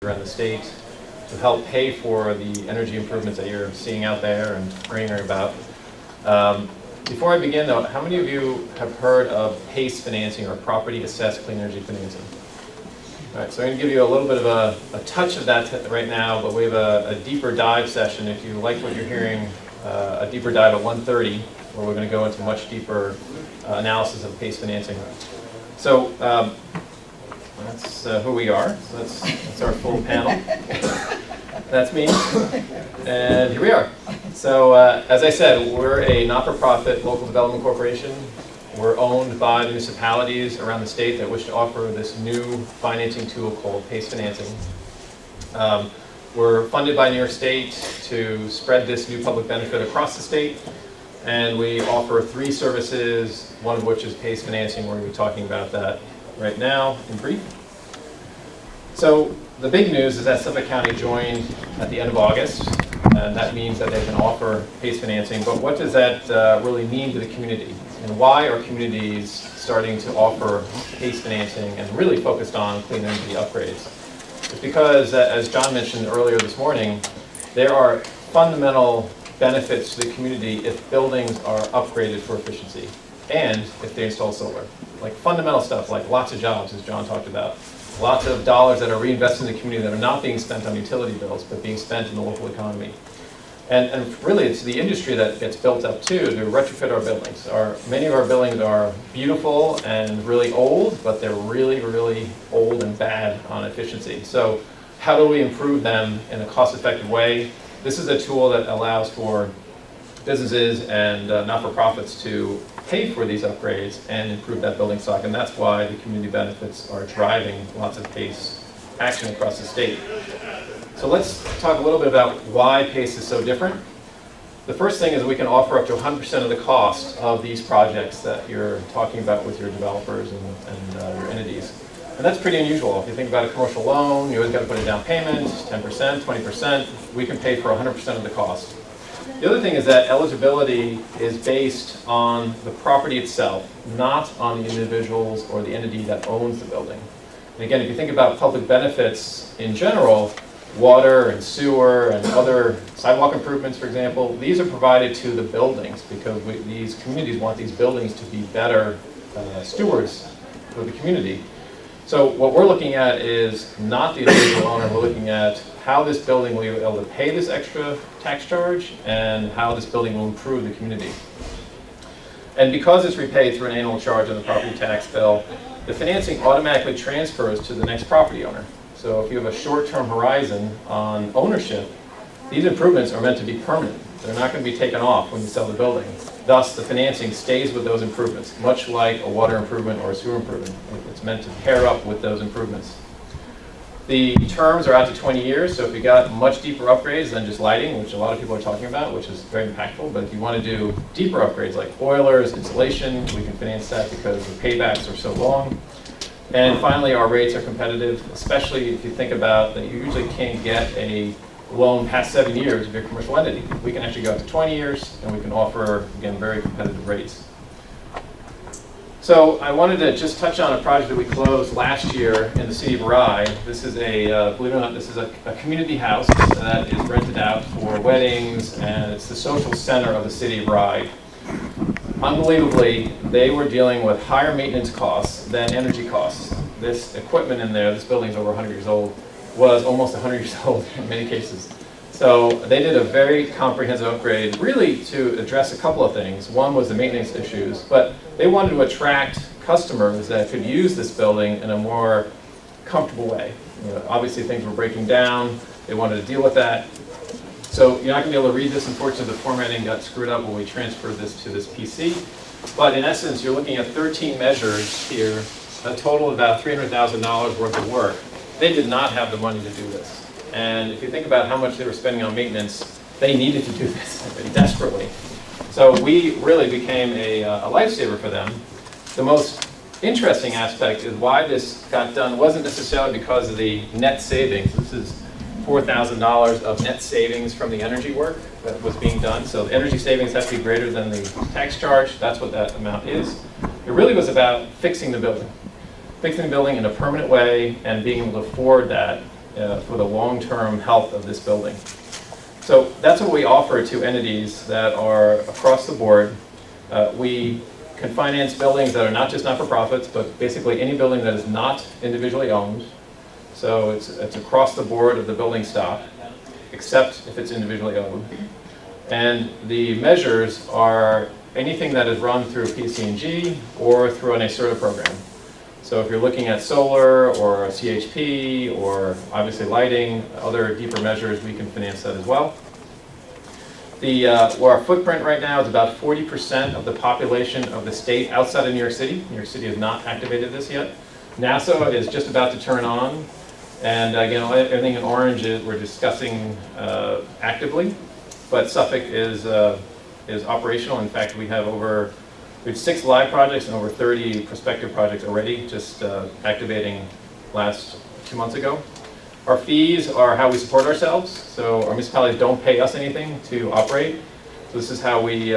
around the state to help pay for the energy improvements that you're seeing out there and hearing about. Before I begin though, how many of you have heard of PACE financing or property assessed clean energy financing? All right, so I'm going to give you a little bit of a touch of that right now, but we have a deeper dive session. If you like what you're hearing, a deeper dive at 1:30, where we're going to go into much deeper analysis of PACE financing. So that's who we are. So that's our full panel. That's me. And here we are. So as I said, we're a not-for-profit local development corporation. We're owned by municipalities around the state that wish to offer this new financing tool called PACE financing. We're funded by New York State to spread this new public benefit across the state. And we offer 3 services, one of which is PACE financing. We're going to be talking about that right now in brief. So the big news is that Suffolk County joined at the end of August, and that means that they can offer PACE financing. But what does that really mean to the community? And why are communities starting to offer PACE financing and really focused on clean energy upgrades? It's because, as John mentioned earlier this morning, there are fundamental benefits to the community if buildings are upgraded for efficiency and if they install solar. Like fundamental stuff, like lots of jobs, as John talked about. Lots of dollars that are reinvested in the community that are not being spent on utility bills, but being spent in the local economy. And really, it's the industry that gets built up too to retrofit our buildings. Many of our buildings are beautiful and really old, but they're really, really old and bad on efficiency. So how do we improve them in a cost-effective way? This is a tool that allows for businesses and not-for-profits to pay for these upgrades and improve that building stock, and that's why the community benefits are driving lots of PACE action across the state. So let's talk a little bit about why PACE is so different. The first thing is we can offer up to 100% of the cost of these projects that you're talking about with your developers and your entities. And that's pretty unusual. If you think about a commercial loan, you always got to put a down payment, 10%, 20%. We can pay for 100% of the cost. The other thing is that eligibility is based on the property itself, not on the individuals or the entity that owns the building. And again, if you think about public benefits in general, water and sewer and other sidewalk improvements, for example, these are provided to the buildings because these communities want these buildings to be better stewards for the community. So what we're looking at is not the individual owner, we're looking at how this building will be able to pay this extra tax charge and how this building will improve the community. And because it's repaid through an annual charge on the property tax bill, the financing automatically transfers to the next property owner. So if you have a short-term horizon on ownership, these improvements are meant to be permanent. They're not going to be taken off when you sell the building. Thus, the financing stays with those improvements, much like a water improvement or a sewer improvement. It's meant to pair up with those improvements. The terms are out to 20 years, so if you got much deeper upgrades than just lighting, which a lot of people are talking about, which is very impactful, but if you want to do deeper upgrades like boilers, insulation, we can finance that because the paybacks are so long. And finally, our rates are competitive, especially if you think about that you usually can't get a loan past 7 years if you're a commercial entity. We can actually go up to 20 years, and we can offer, again, very competitive rates. So I wanted to just touch on a project that we closed last year in the city of Rye. This is believe it or not, this is a community house that is rented out for weddings, and it's the social center of the city of Rye. Unbelievably, they were dealing with higher maintenance costs than energy costs. This equipment in there, this building's over 100 years old, was almost 100 years old in many cases. So they did a very comprehensive upgrade, really to address a couple of things. One was the maintenance issues, but they wanted to attract customers that could use this building in a more comfortable way. Obviously things were breaking down, they wanted to deal with that. So you're not going to be able to read this. Unfortunately, the formatting got screwed up when we transferred this to this PC. But in essence, you're looking at 13 measures here, a total of about $300,000 worth of work. They did not have the money to do this. And if you think about how much they were spending on maintenance, they needed to do this desperately. So we really became a lifesaver for them. The most interesting aspect is why this got done wasn't necessarily because of the net savings. This is $4,000 of net savings from the energy work that was being done. So the energy savings has to be greater than the tax charge. That's what that amount is. It really was about fixing the building in a permanent way and being able to afford that for the long-term health of this building. So that's what we offer to entities that are across the board. We can finance buildings that are not just not-for-profits, but basically any building that is not individually owned. So it's across the board of the building stock, except if it's individually owned. And the measures are anything that is run through PSEG or through an NYSERDA program. So if you're looking at solar or CHP or obviously lighting, other deeper measures, we can finance that as well. Our footprint right now is about 40% of the population of the state outside of New York City. New York City has not activated this yet. Nassau is just about to turn on. And again, everything in orange we're discussing actively. But Suffolk is operational. In fact, we have 6 live projects and over 30 prospective projects already, just activating last 2 months ago. Our fees are how we support ourselves. So our municipalities don't pay us anything to operate. So this is how we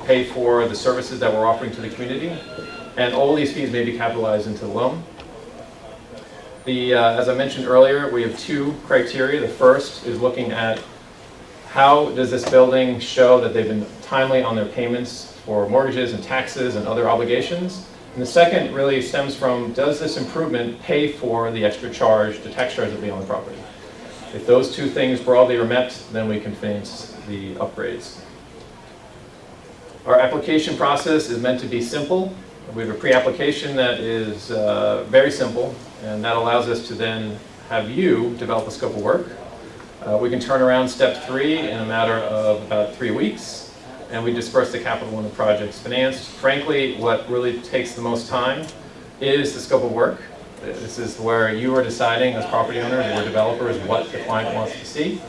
pay for the services that we're offering to the community. And all these fees may be capitalized into the loan. As I mentioned earlier, we have 2 criteria. The first is looking at how does this building show that they've been timely on their payments for mortgages and taxes and other obligations. And the second really stems from, does this improvement pay for the extra charge, the tax charge that will be on the property? If those 2 things broadly are met, then we can finance the upgrades. Our application process is meant to be simple. We have a pre-application that is very simple, and that allows us to then have you develop a scope of work. We can turn around step 3 in a matter of about 3 weeks. And we disperse the capital when the project's financed. Frankly, what really takes the most time is the scope of work. This is where you are deciding as property owners or developers what the client wants to see.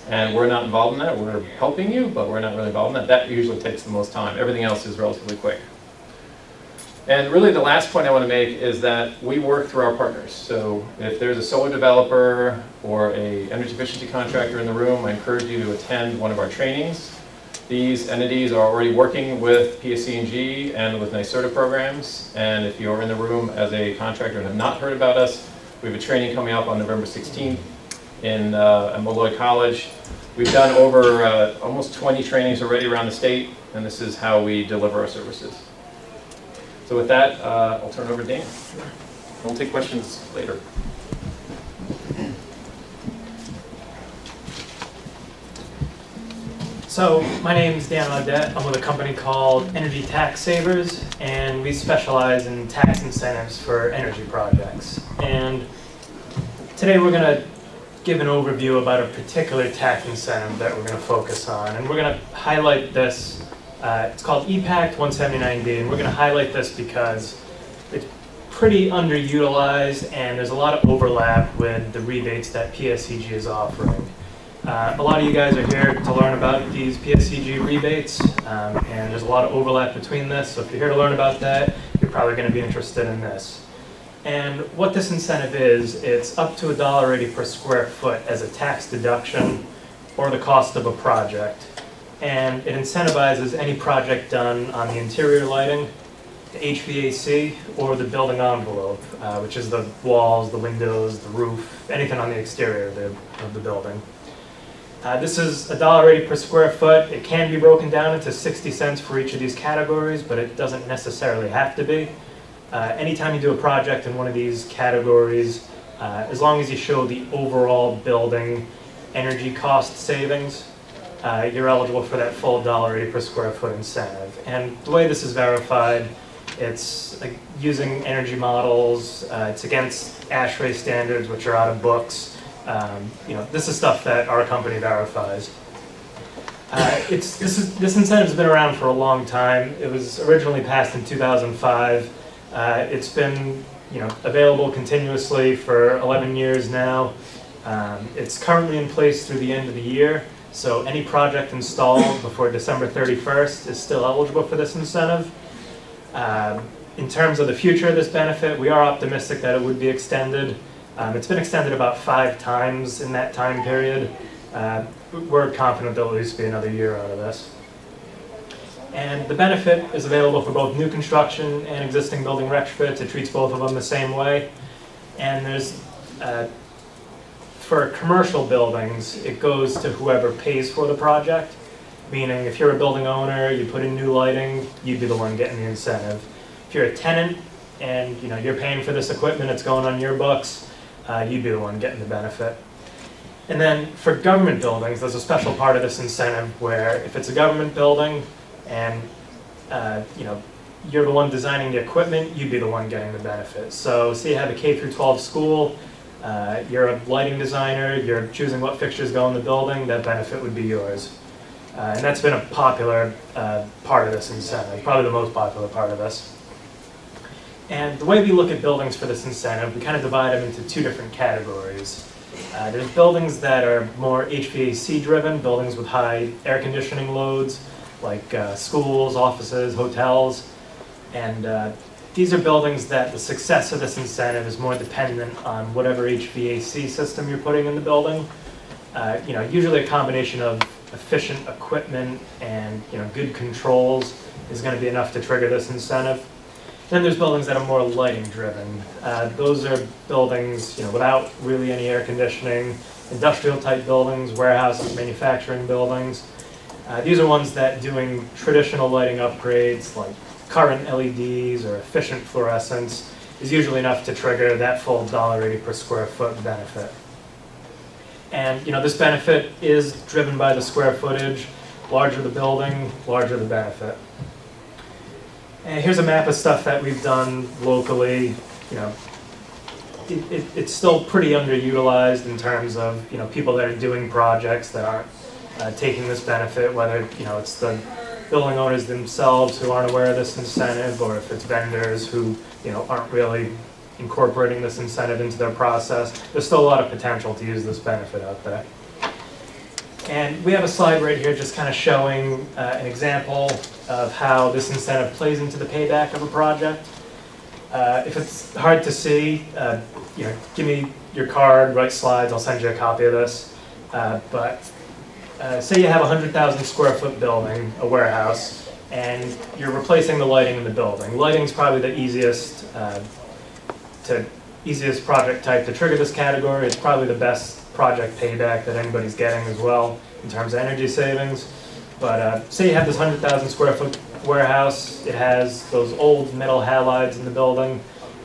And we're not involved in that. We're helping you, but we're not really involved in that. That usually takes the most time. Everything else is relatively quick. And really the last point I want to make is that we work through our partners. So if there's a solar developer or a energy efficiency contractor in the room, I encourage you to attend one of our trainings. These entities are already working with PSEG and with NYSERDA programs. And if you're in the room as a contractor and have not heard about us, we have a training coming up on November 16th at Molloy College. We've done over almost 20 trainings already around the state, and this is how we deliver our services. So with that, I'll turn it over to Dan. We'll take questions later. So my name is Dan Audette. I'm with a company called Energy Tax Savers, and we specialize in tax incentives for energy projects. And today we're going to give an overview about a particular tax incentive that we're going to focus on. And we're going to highlight this. It's called EPACT 179D, and we're going to highlight this because it's pretty underutilized and there's a lot of overlap with the rebates that PSEG is offering. A lot of you guys are here to learn about these PSEG rebates, and there's a lot of overlap between this, so if you're here to learn about that, you're probably going to be interested in this. And what this incentive is, it's up to $1.80 per square foot as a tax deduction or the cost of a project. And it incentivizes any project done on the interior lighting, the HVAC, or the building envelope, which is the walls, the windows, the roof, anything on the exterior of the building. This is $1.80 per square foot. It can be broken down into 60 cents for each of these categories, but it doesn't necessarily have to be. Anytime you do a project in one of these categories, as long as you show the overall building energy cost savings, you're eligible for that full $1.80 per square foot incentive. And the way this is verified, it's using energy models, it's against ASHRAE standards, which are out of books. This is stuff that our company verifies. This incentive's been around for a long time. It was originally passed in 2005. It's been available continuously for 11 years now. It's currently in place through the end of the year. So any project installed before December 31st is still eligible for this incentive. In terms of the future of this benefit, we are optimistic that it would be extended. It's been extended about 5 times in that time period. We're confident there'll at least be another year out of this. And the benefit is available for both new construction and existing building retrofits. It treats both of them the same way. And there's for commercial buildings, it goes to whoever pays for the project. Meaning, if you're a building owner, you put in new lighting, you'd be the one getting the incentive. If you're a tenant and you're paying for this equipment, it's going on your books, you'd be the one getting the benefit. And then for government buildings, there's a special part of this incentive where if it's a government building and you're the one designing the equipment, you'd be the one getting the benefit. So say you have a K through 12 school, you're a lighting designer, you're choosing what fixtures go in the building, that benefit would be yours. And that's been a popular part of this incentive, probably the most popular part of this. And the way we look at buildings for this incentive, we kind of divide them into two different categories. There's buildings that are more HVAC driven, buildings with high air conditioning loads, like schools, offices, hotels. And these are buildings that the success of this incentive is more dependent on whatever HVAC system you're putting in the building. Usually a combination of efficient equipment and good controls is going to be enough to trigger this incentive. Then there's buildings that are more lighting driven. Those are buildings without really any air conditioning, industrial type buildings, warehouses, manufacturing buildings. These are ones that doing traditional lighting upgrades like current LEDs or efficient fluorescence is usually enough to trigger that full $1.80 per square foot benefit. And this benefit is driven by the square footage. Larger the building, larger the benefit. And here's a map of stuff that we've done locally. It's still pretty underutilized in terms of people that are doing projects that aren't taking this benefit. Whether it's the building owners themselves who aren't aware of this incentive, or if it's vendors who aren't really incorporating this incentive into their process. There's still a lot of potential to use this benefit out there. And we have a slide right here just kind of showing an example of how this incentive plays into the payback of a project. If it's hard to see, give me your card, write slides, I'll send you a copy of this. But say you have a 100,000 square foot building, a warehouse, and you're replacing the lighting in the building. Lighting's probably the easiest project type to trigger this category. It's probably the best project payback that anybody's getting as well in terms of energy savings. But say you have this 100,000 square foot warehouse, it has those old metal halides in the building,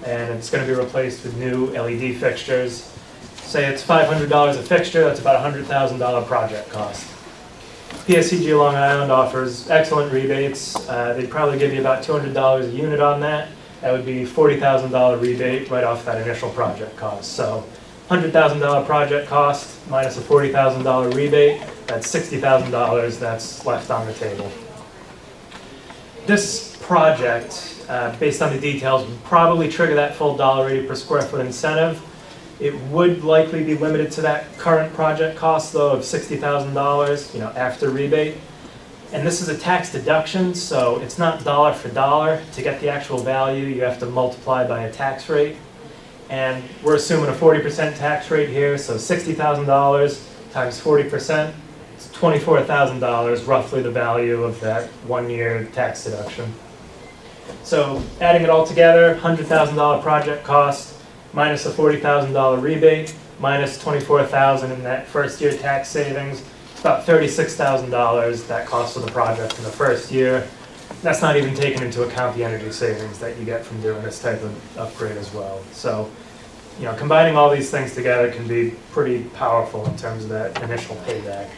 and it's going to be replaced with new LED fixtures. Say it's $500 a fixture, that's about a $100,000 project cost. PSEG Long Island offers excellent rebates. They'd probably give you about $200 a unit on that. That would be $40,000 rebate right off that initial project cost. So $100,000 project cost minus a $40,000 rebate, that's $60,000 that's left on the table. This project, based on the details, would probably trigger that full $1.80 per square foot incentive. It would likely be limited to that current project cost, though, of $60,000, after rebate. And this is a tax deduction, so it's not dollar for dollar. To get the actual value, you have to multiply by a tax rate. And we're assuming a 40% tax rate here, so $60,000 times 40%, it's $24,000, roughly the value of that 1 year tax deduction. So adding it all together, $100,000 project cost, minus a $40,000 rebate, minus $24,000 in that first year tax savings, it's about $36,000 that cost of the project in the first year. That's not even taking into account the energy savings that you get from doing this type of upgrade as well. So, combining all these things together can be pretty powerful in terms of that initial payback.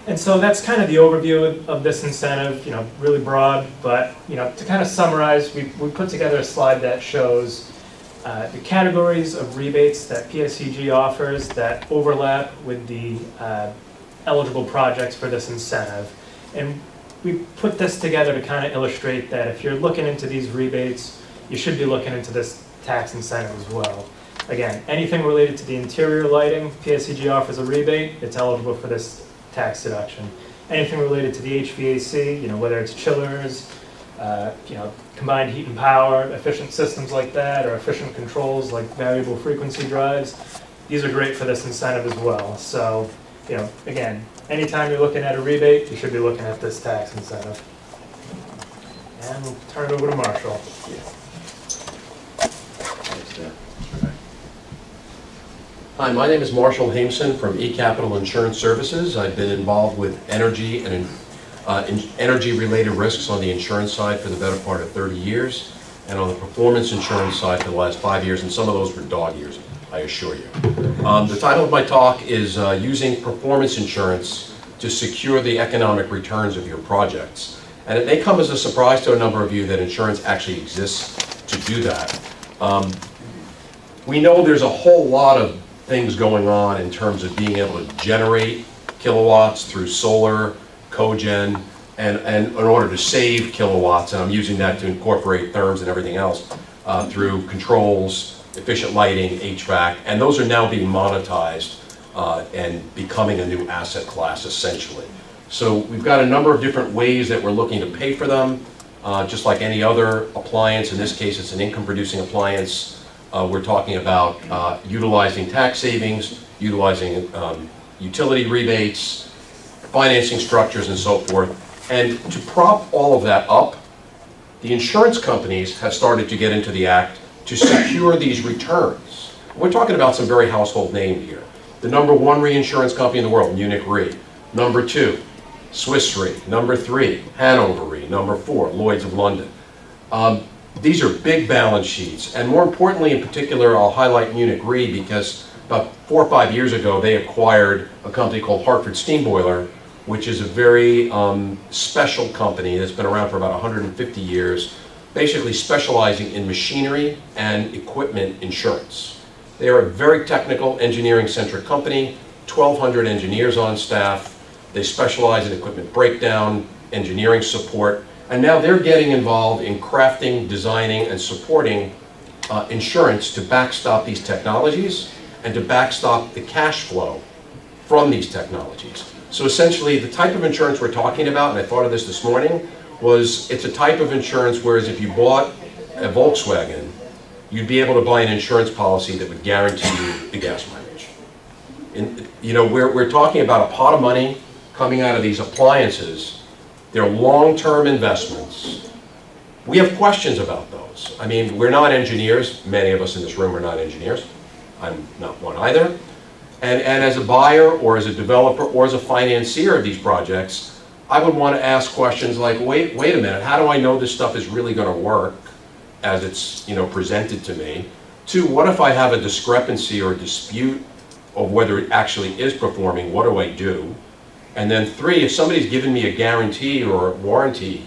And so that's kind of the overview of this incentive, really broad, but, to kind of summarize, we put together a slide that shows the categories of rebates that PSEG offers that overlap with the eligible projects for this incentive. And we put this together to kind of illustrate that if you're looking into these rebates, you should be looking into this tax incentive as well. Again, anything related to the interior lighting, PSEG offers a rebate, it's eligible for this tax deduction. Anything related to the HVAC, whether it's chillers, combined heat and power, efficient systems like that, or efficient controls like variable frequency drives, these are great for this incentive as well. So, again, anytime you're looking at a rebate, you should be looking at this tax incentive. And we'll turn it over to Marshall. Hi, my name is Marshall Hameson from eCapital Insurance Services. I've been involved with energy and energy-related risks on the insurance side for the better part of 30 years, and on the performance insurance side for the last 5 years, and some of those were dog years, I assure you. The title of my talk is Using Performance Insurance to Secure the Economic Returns of Your Projects. And it may come as a surprise to a number of you that insurance actually exists to do that. We know there's a whole lot of things going on in terms of being able to generate kilowatts through solar, cogen, and in order to save kilowatts, and I'm using that to incorporate therms and everything else, through controls, efficient lighting, HVAC, and those are now being monetized and becoming a new asset class, essentially. So we've got a number of different ways that we're looking to pay for them, just like any other appliance. In this case, it's an income-producing appliance. We're talking about utilizing tax savings, utilizing utility rebates, financing structures, and so forth. And to prop all of that up, the insurance companies have started to get into the act to secure these returns. We're talking about some very household names here. The #1 reinsurance company in the world, Munich Re. #2, Swiss Re. #3, Hanover Re. #4, Lloyd's of London. These are big balance sheets, and more importantly, in particular, I'll highlight Munich Re because about 4 or 5 years ago, they acquired a company called Hartford Steam Boiler, which is a very special company that's been around for about 150 years, basically specializing in machinery and equipment insurance. They are a very technical, engineering-centric company, 1,200 engineers on staff. They specialize in equipment breakdown, engineering support, and now they're getting involved in crafting, designing, and supporting insurance to backstop these technologies and to backstop the cash flow from these technologies. So essentially, the type of insurance we're talking about, and I thought of this morning, was it's a type of insurance whereas if you bought a Volkswagen, you'd be able to buy an insurance policy that would guarantee you the gas mileage. We're talking about a pot of money coming out of these appliances. They're long-term investments. We have questions about those. I mean, we're not engineers. Many of us in this room are not engineers. I'm not one either. And as a buyer or as a developer or as a financier of these projects, I would want to ask questions like, wait a minute, how do I know this stuff is really going to work as it's presented to me? 2, what if I have a discrepancy or a dispute of whether it actually is performing? What do I do? And then 3, if somebody's given me a guarantee or a warranty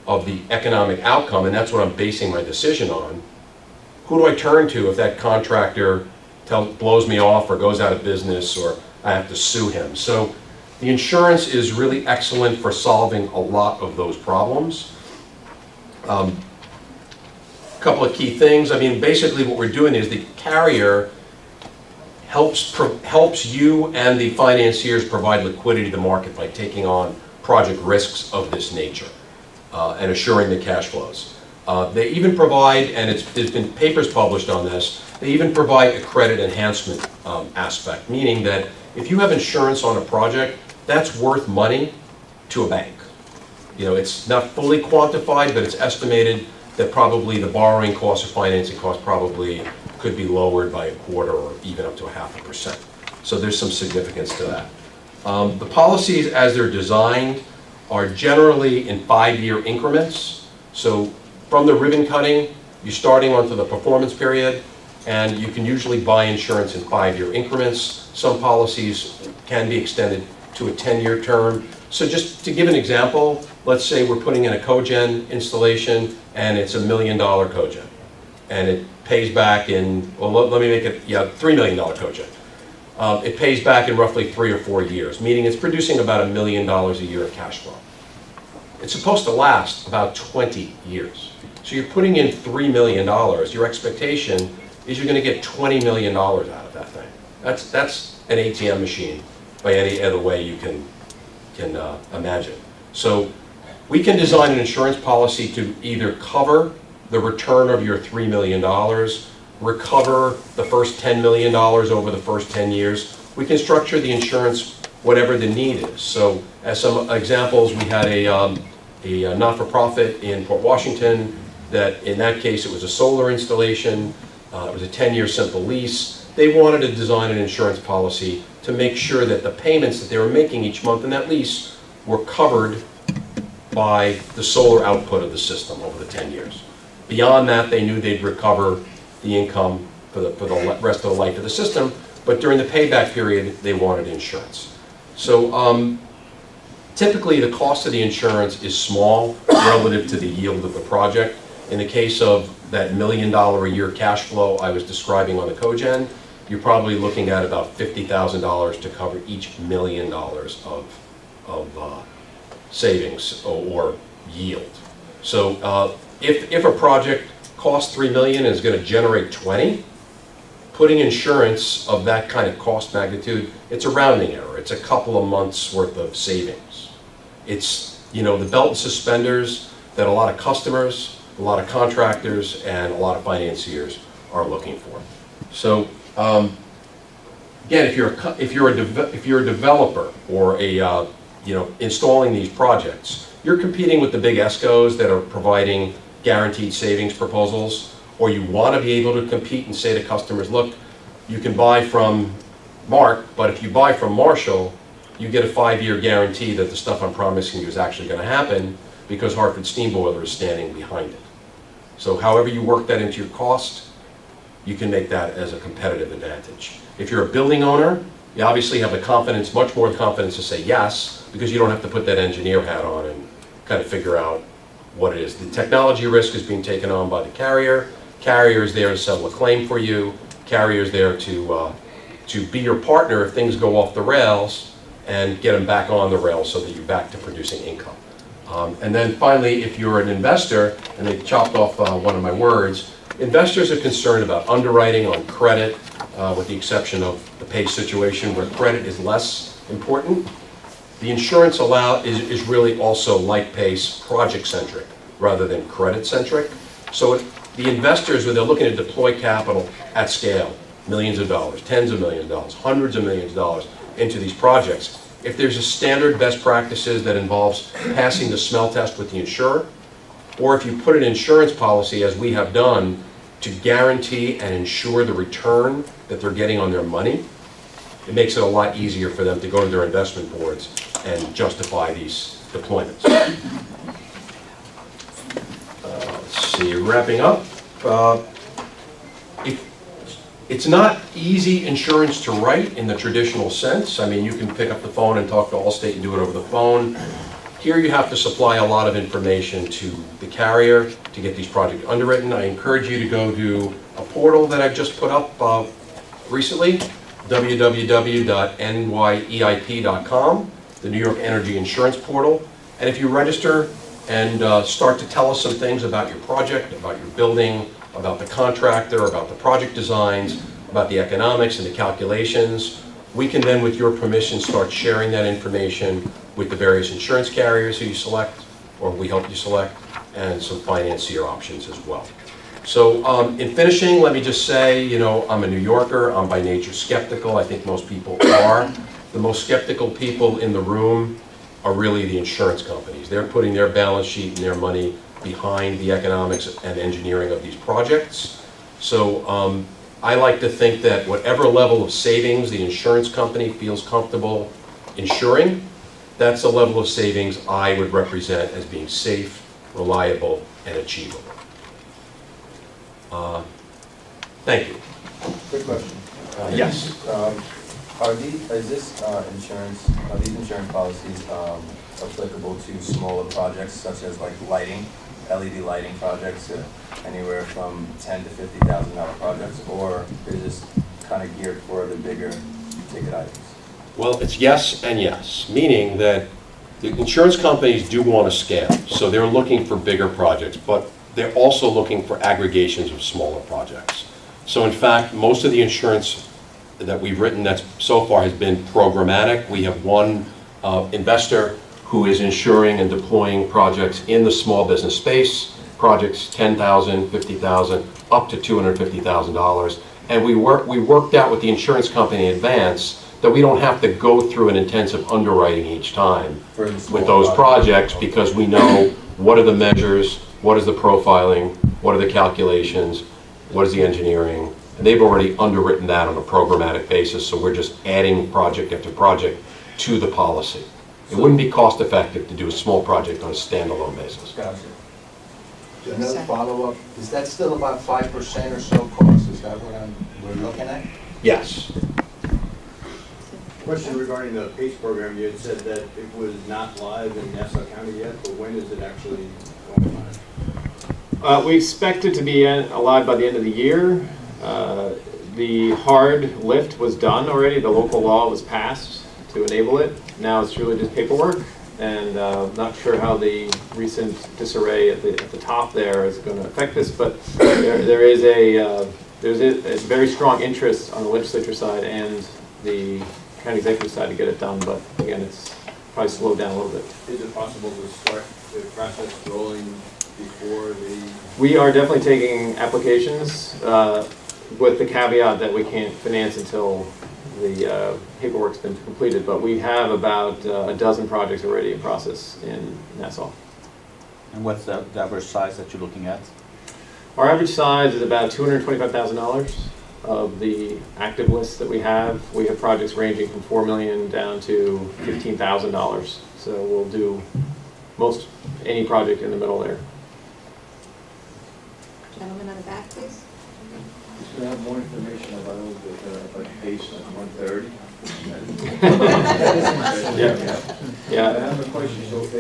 of the economic outcome, and that's what I'm basing my decision on, who do I turn to if that contractor blows me off or goes out of business or I have to sue him? So the insurance is really excellent for solving a lot of those problems. A couple of key things. I mean, basically what we're doing is the carrier helps you and the financiers provide liquidity to the market by taking on project risks of this nature and assuring the cash flows. They even provide, and there's been papers published on this, they even provide a credit enhancement aspect, meaning that if you have insurance on a project, that's worth money to a bank. It's not fully quantified, but it's estimated that probably the borrowing cost or financing cost probably could be lowered by 1/4 or even up to 0.5%. So there's some significance to that. The policies as they're designed are generally in 5-year increments. So from the ribbon cutting, you're starting onto the performance period, and you can usually buy insurance in 5-year increments. Some policies can be extended to a 10-year term. So just to give an example, let's say we're putting in a cogen installation and it's $1 million cogen. And it pays back in, well, let me make it, $3 million cogen. It pays back in roughly 3 or 4 years, meaning it's producing about $1 million a year of cash flow. It's supposed to last about 20 years. So you're putting in $3 million. Your expectation is you're going to get $20 million out of that thing. That's an ATM machine by any other way you can imagine. So we can design an insurance policy to either cover the return of your $3 million, recover the first $10 million over the first 10 years. We can structure the insurance whatever the need is. So as some examples, we had a not-for-profit in Port Washington that in that case it was a solar installation. It was a 10-year simple lease. they wanted to design an insurance policy to make sure that the payments that they were making each month in that lease were covered by the solar output of the system over the 10 years. Beyond that, they knew they'd recover the income for the rest of the life of the system, but during the payback period, they wanted insurance. So typically, the cost of the insurance is small relative to the yield of the project. In the case of that $1 million a year cash flow I was describing on the cogen, you're probably looking at about $50,000 to cover each $1 million of savings or yield. So if a project costs $3 million and is going to generate 20, putting insurance of that kind of cost magnitude, it's a rounding error. It's a couple of months worth of savings. It's, you know, the belt and suspenders that a lot of customers, a lot of contractors, and a lot of financiers are looking for. So again, if you're a developer or a installing these projects, you're competing with the big ESCOs that are providing guaranteed savings proposals, or you want to be able to compete and say to customers, look, you can buy from Mark, but if you buy from Marshall, you get a 5-year guarantee that the stuff I'm promising you is actually going to happen because Hartford Steam Boiler is standing behind it. So however you work that into your cost, you can make that as a competitive advantage. If you're a building owner, you obviously have the confidence, much more confidence to say yes, because you don't have to put that engineer hat on and kind of figure out what it is. The technology risk is being taken on by the carrier. Carrier is there to settle a claim for you. Carrier is there to be your partner if things go off the rails and get them back on the rails so that you're back to producing income. And then finally, if you're an investor, and they chopped off one of my words, investors are concerned about underwriting on credit, with the exception of the PACE situation where credit is less important. The insurance is really also like PACE, project-centric rather than credit-centric. So the investors, when they're looking to deploy capital at scale, millions of dollars, tens of millions of dollars, hundreds of millions of dollars into these projects, if there's a standard best practices that involves passing the smell test with the insurer, or if you put an insurance policy, as we have done, to guarantee and ensure the return that they're getting on their money, it makes it a lot easier for them to go to their investment boards and justify these deployments. Let's see, wrapping up. It's not easy insurance to write in the traditional sense. I mean, you can pick up the phone and talk to Allstate and do it over the phone. Here you have to supply a lot of information to the carrier to get these projects underwritten. I encourage you to go to a portal that I've just put up recently, www.nyeip.com, the New York Energy Insurance Portal. And if you register and start to tell us some things about your project, about your building, about the contractor, about the project designs, about the economics and the calculations, we can then, with your permission, start sharing that information with the various insurance carriers who you select, or we help you select, and some financier options as well. So in finishing, let me just say, you know, I'm a New Yorker. I'm by nature skeptical. I think most people are. The most skeptical people in the room are really the insurance companies. They're putting their balance sheet and their money behind the economics and engineering of these projects. So I like to think that whatever level of savings the insurance company feels comfortable insuring, that's a level of savings I would represent as being safe, reliable, and achievable. Thank you. Quick question. Yes. Are these insurance policies applicable to smaller projects such as like lighting, LED lighting projects, anywhere from $10,000 to $50,000 projects, or is this kind of geared for the bigger ticket items? Well, it's yes and yes, meaning that the insurance companies do want to scale, so they're looking for bigger projects, but they're also looking for aggregations of smaller projects. So in fact, most of the insurance that we've written that's so far has been programmatic. We have one investor who is insuring and deploying projects in the small business space, projects $10,000, $50,000, up to $250,000. And we worked out with the insurance company in advance that we don't have to go through an intensive underwriting each time with those projects, because we know what are the measures, what is the profiling, what are the calculations, what is the engineering, And they've already underwritten that on a programmatic basis, so we're just adding project after project to the policy. It wouldn't be cost effective to do a small project on a standalone basis. Gotcha. Another follow-up, is that still about 5% or so cost? Is that what we're looking at? Yes. Question regarding the PACE program, you had said that it was not live in Nassau County yet, but when is it actually going live? We expect it to be alive by the end of the year. The hard lift was done already. The local law was passed to enable it. Now it's really just paperwork, and not sure how the recent disarray at the top there is going to affect this, but there's a very strong interest on the legislature side and the county executive side to get it done, but again, it's probably slowed down a little bit. Is it possible to start the process rolling before the? We are definitely taking applications with the caveat that we can't finance until the paperwork's been completed, but we have about a dozen projects already in process in Nassau. And what's the average size that you're looking at? Our average size is about $225,000 of the active list that we have. We have projects ranging from $4 million down to $15,000. So we'll do any project in the middle there. Gentleman on the back, please. Can I have more information about PACE at 1:30? Yeah. I have a question. So if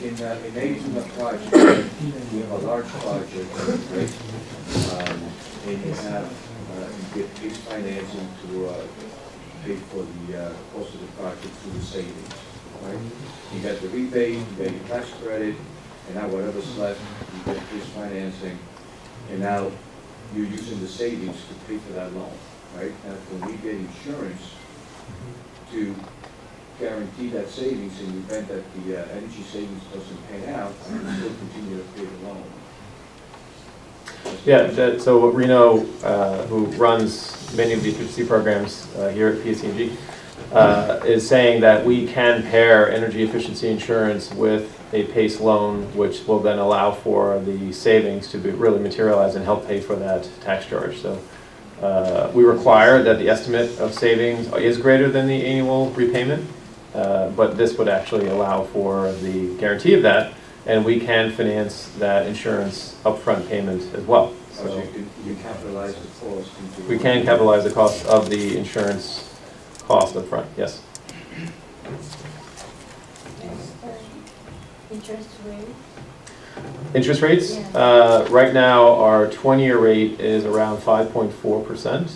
in 18 project, you have a large project, right? And you have, you get PACE financing to pay for the cost of the project through the savings, right? You got the rebate, you got your tax credit, and now whatever's left, you get PACE financing, and now you're using the savings to pay for that loan, right? Now, can we get insurance to guarantee that savings in the event that the energy savings doesn't pay out, and we still continue to pay the loan? Yeah, so what Reno, who runs many of the efficiency programs here at PSEG, is saying that we can pair energy efficiency insurance with a PACE loan, which will then allow for the savings to be really materialize and help pay for that tax charge. So we require that the estimate of savings is greater than the annual repayment, but this would actually allow for the guarantee of that, and we can finance that insurance upfront payment as well. So you capitalize the cost into... we can capitalize the cost of the insurance cost upfront, yes. Interest rate? Interest rates? Yeah. Right now, our 20-year rate is around 5.4%,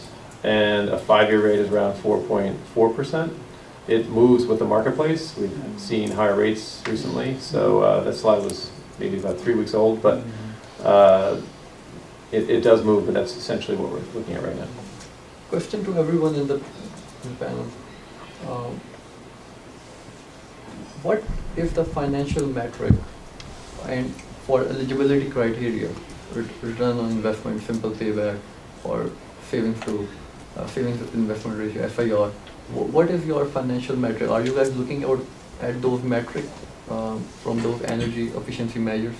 and a 5-year rate is around 4.4%. It moves with the marketplace. We've seen higher rates recently, so that slide was maybe about 3 weeks old, but it does move, but that's essentially what we're looking at right now. Question to everyone in the panel. What if the financial metric and for eligibility criteria, return on investment, simple payback, or savings to savings investment ratio, FIR, what is your financial metric? Are you guys looking at those metrics from those energy efficiency measures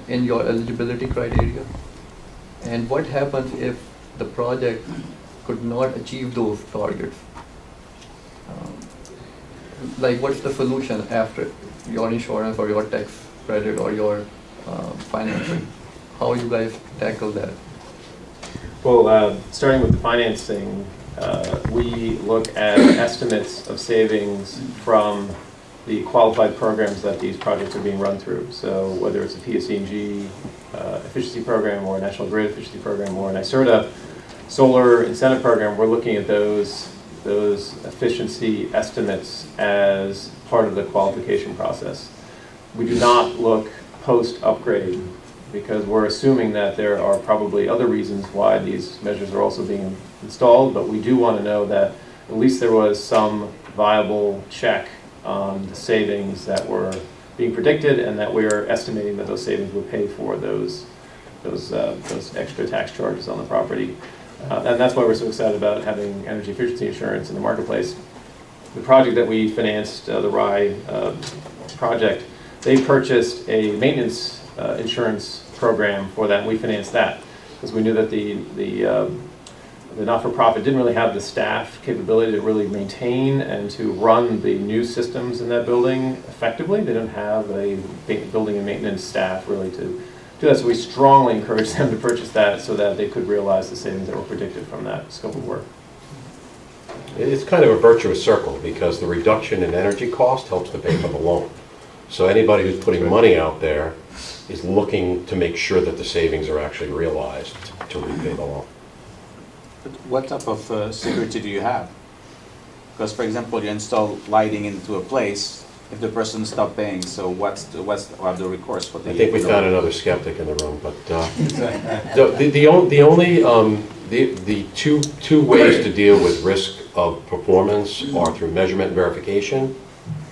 in your eligibility criteria? And what happens if the project could not achieve those targets? Like, what's the solution after your insurance or your tax credit or your financing? How you guys tackle that? Well, starting with the financing, we look at estimates of savings from the qualified programs that these projects are being run through. So whether it's a PSEG efficiency program or a National Grid efficiency program or an NYSERDA solar incentive program, we're looking at those efficiency estimates as part of the qualification process. We do not look post-upgrade because we're assuming that there are probably other reasons why these measures are also being installed, but we do want to know that at least there was some viable check on the savings that were being predicted and that we're estimating that those savings would pay for those extra tax charges on the property. And that's why we're so excited about having energy efficiency insurance in the marketplace. The project that we financed, the Rye project, they purchased a maintenance insurance program for that, and we financed that. because we knew that the not-for-profit didn't really have the staff capability to really maintain and to run the new systems in that building effectively. They didn't have a building and maintenance staff really to do that. So we strongly encouraged them to purchase that so that they could realize the savings that were predicted from that scope of work. It's kind of a virtuous circle because the reduction in energy cost helps to pay for the loan. So anybody who's putting money out there is looking to make sure that the savings are actually realized to repay the loan. But what type of security do you have? Because, for example, you install lighting into a place, if the person stops paying, so what's the recourse for the... I think we found another skeptic in the room, but the two ways to deal with risk of performance are through measurement and verification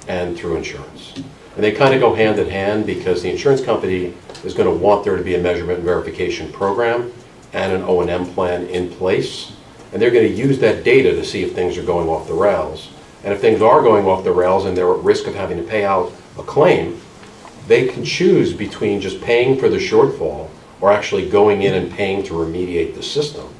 and through insurance. And they kind of go hand in hand because the insurance company is going to want there to be a measurement and verification program and an O&M plan in place. And they're going to use that data to see if things are going off the rails. And if things are going off the rails and they're at risk of having to pay out a claim, they can choose between just paying for the shortfall or actually going in and paying to remediate the system,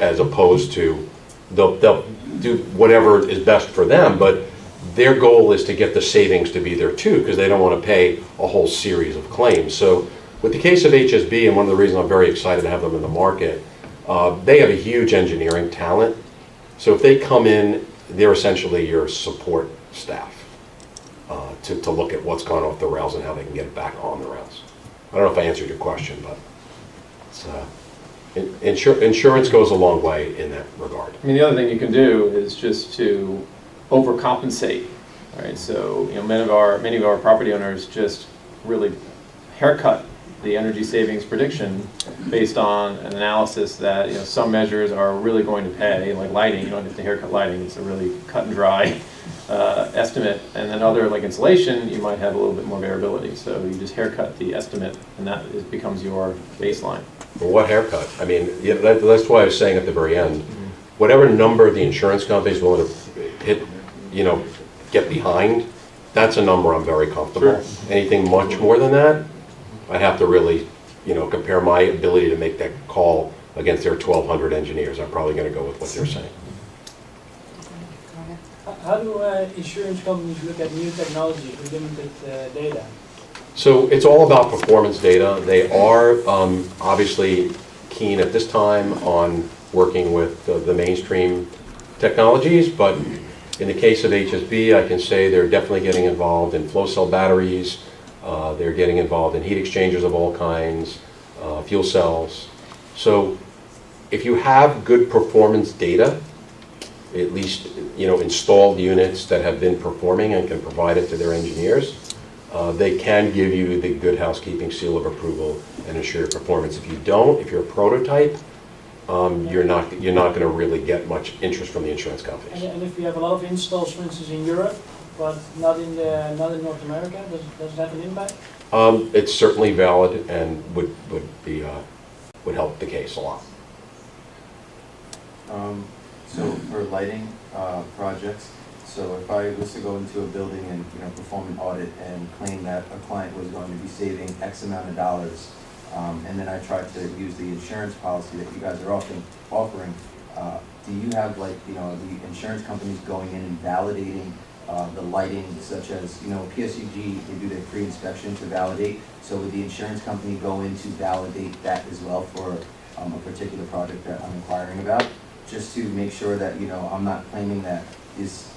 as opposed to they'll do whatever is best for them, but their goal is to get the savings to be there too, because they don't want to pay a whole series of claims. So with the case of HSB, and one of the reasons I'm very excited to have them in the market, they have a huge engineering talent. So if they come in, they're essentially your support staff to look at what's gone off the rails and how they can get it back on the rails. I don't know if I answered your question, but it's, insurance goes a long way in that regard. I mean, the other thing you can do is just to overcompensate. Right? So many of our property owners just really haircut the energy savings prediction based on an analysis that some measures are really going to pay, like lighting. You don't have to haircut lighting; it's a really cut and dry estimate. And then other, like insulation, you might have a little bit more variability. So you just haircut the estimate, and that becomes your baseline. Well, what haircut? I mean, that's why I was saying at the very end, whatever number the insurance company is willing to hit, get behind, that's a number I'm very comfortable. Sure. Anything much more than that, I'd have to really, compare my ability to make that call against their 1,200 engineers. I'm probably going to go with what they're saying. How do insurance companies look at new technology with limited data? So it's all about performance data. They are obviously keen at this time on working with the mainstream technologies, but in the case of HSB, I can say they're definitely getting involved in flow cell batteries. They're getting involved in heat exchangers of all kinds, fuel cells. So if you have good performance data, at least installed units that have been performing and can provide it to their engineers, they can give you the good housekeeping seal of approval and ensure your performance. If you don't, if you're a prototype, you're not going to really get much interest from the insurance companies. And if we have a lot of installs, for instance, in Europe, but not in North America, does that have an impact? It's certainly valid and would help the case a lot. So for lighting projects, so if I was to go into a building and perform an audit and claim that a client was going to be saving X amount of dollars, and then I tried to use the insurance policy that you guys are often offering, do you have the insurance companies going in and validating the lighting, such as PSEG, they do their pre-inspection to validate. So would the insurance company go in to validate that as well for a particular project that I'm inquiring about, just to make sure that I'm not claiming that this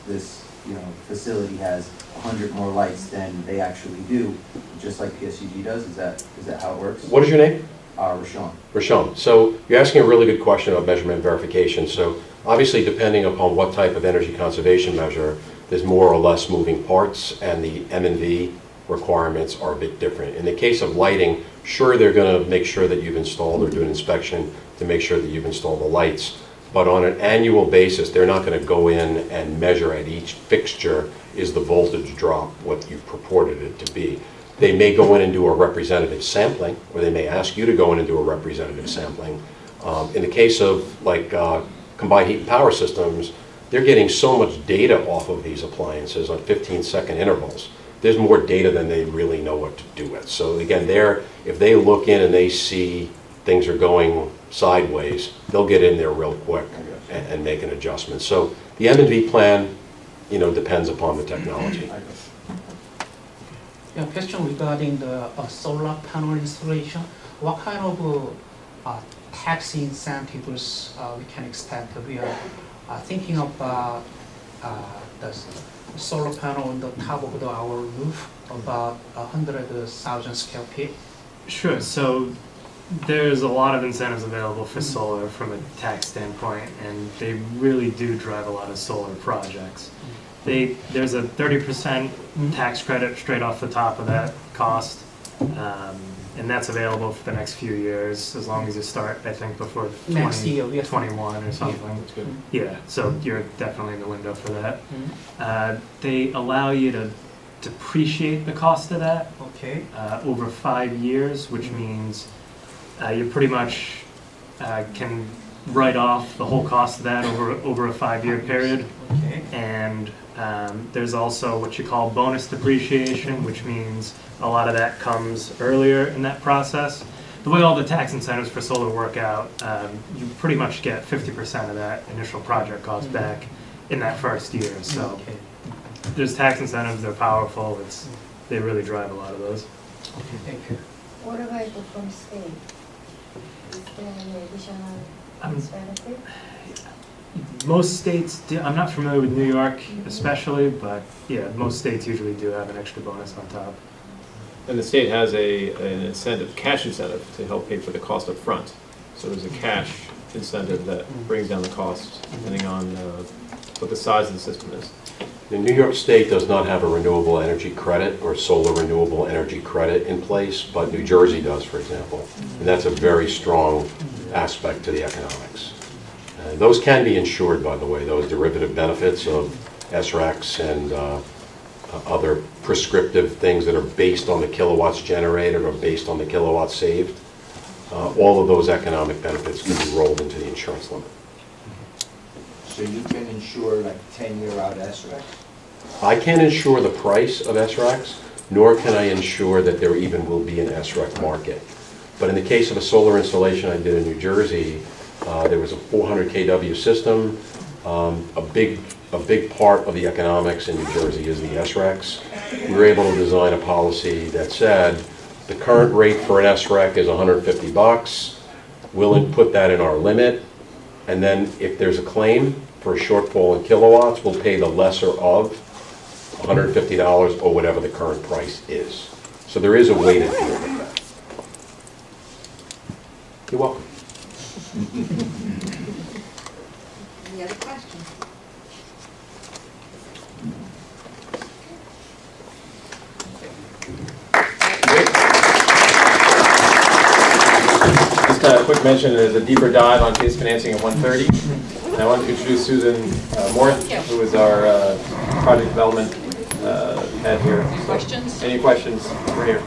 facility has 100 more lights than they actually do, just like PSEG does? Is that how it works? What is your name? Rashawn. Rashawn. So you're asking a really good question about measurement verification. So obviously, depending upon what type of energy conservation measure, there's more or less moving parts, and the M&V requirements are a bit different. In the case of lighting, sure, they're going to make sure that you've installed or do an inspection to make sure that you've installed the lights. But on an annual basis, they're not going to go in and measure at each fixture, is the voltage drop what you've purported it to be. They may go in and do a representative sampling, or they may ask you to go in and do a representative sampling. In the case of combined heat and power systems, they're getting so much data off of these appliances on 15-second intervals. There's more data than they really know what to do with. So again, if they look in and they see things are going sideways, they'll get in there real quick and make an adjustment. So the M&V plan, depends upon the technology. Yeah, question regarding the solar panel installation. What kind of tax incentives we can expect? We are thinking about the solar panel on the top of our roof, about 100,000 square feet. Sure. So there's a lot of incentives available for solar from a tax standpoint, and they really do drive a lot of solar projects. There's a 30% tax credit straight off the top of that cost, and that's available for the next few years, as long as you start, I think, before Next year, yes. 21 or something. That's good. Yeah, so you're definitely in the window for that. They allow you to depreciate the cost of that Okay. over 5 years, which means you pretty much can write off the whole cost of that over a 5-year period. Okay. And there's also what you call bonus depreciation, which means a lot of that comes earlier in that process. The way all the tax incentives for solar work out, you pretty much get 50% of that initial project cost back in that first year. So Okay. there's tax incentives, they're powerful, they really drive a lot of those. Okay, thank you. What about from state? Is there any additional tax benefit? Most states do. I'm not familiar with New York especially, but yeah, most states usually do have an extra bonus on top. And the state has an incentive, cash incentive, to help pay for the cost up front. So there's a cash incentive that brings down the cost depending on what the size of the system is. New York State does not have a renewable energy credit or solar renewable energy credit in place, but New Jersey does, for example. And that's a very strong aspect to the economics. Those can be insured, by the way, those derivative benefits of SRECs and other prescriptive things that are based on the kilowatts generated or based on the kilowatts saved. All of those economic benefits can be rolled into the insurance limit. So you can insure like 10-year out SRECs? I can't insure the price of SRECs, nor can I insure that there even will be an SREC market. But in the case of a solar installation I did in New Jersey, there was a 400 kW system. A big part of the economics in New Jersey is the SRECs. We were able to design a policy that said the current rate for an SREC is $150. We'll put that in our limit, and then if there's a claim for a shortfall in kilowatts, we'll pay the lesser of $150 or whatever the current price is. So there is a way to deal with that. You're welcome. Any other questions? Just a quick mention, there's a deeper dive on PACE financing at 1:30. And I want to introduce Susan Morth, who is our project development head here. Any questions? Any questions? We're here.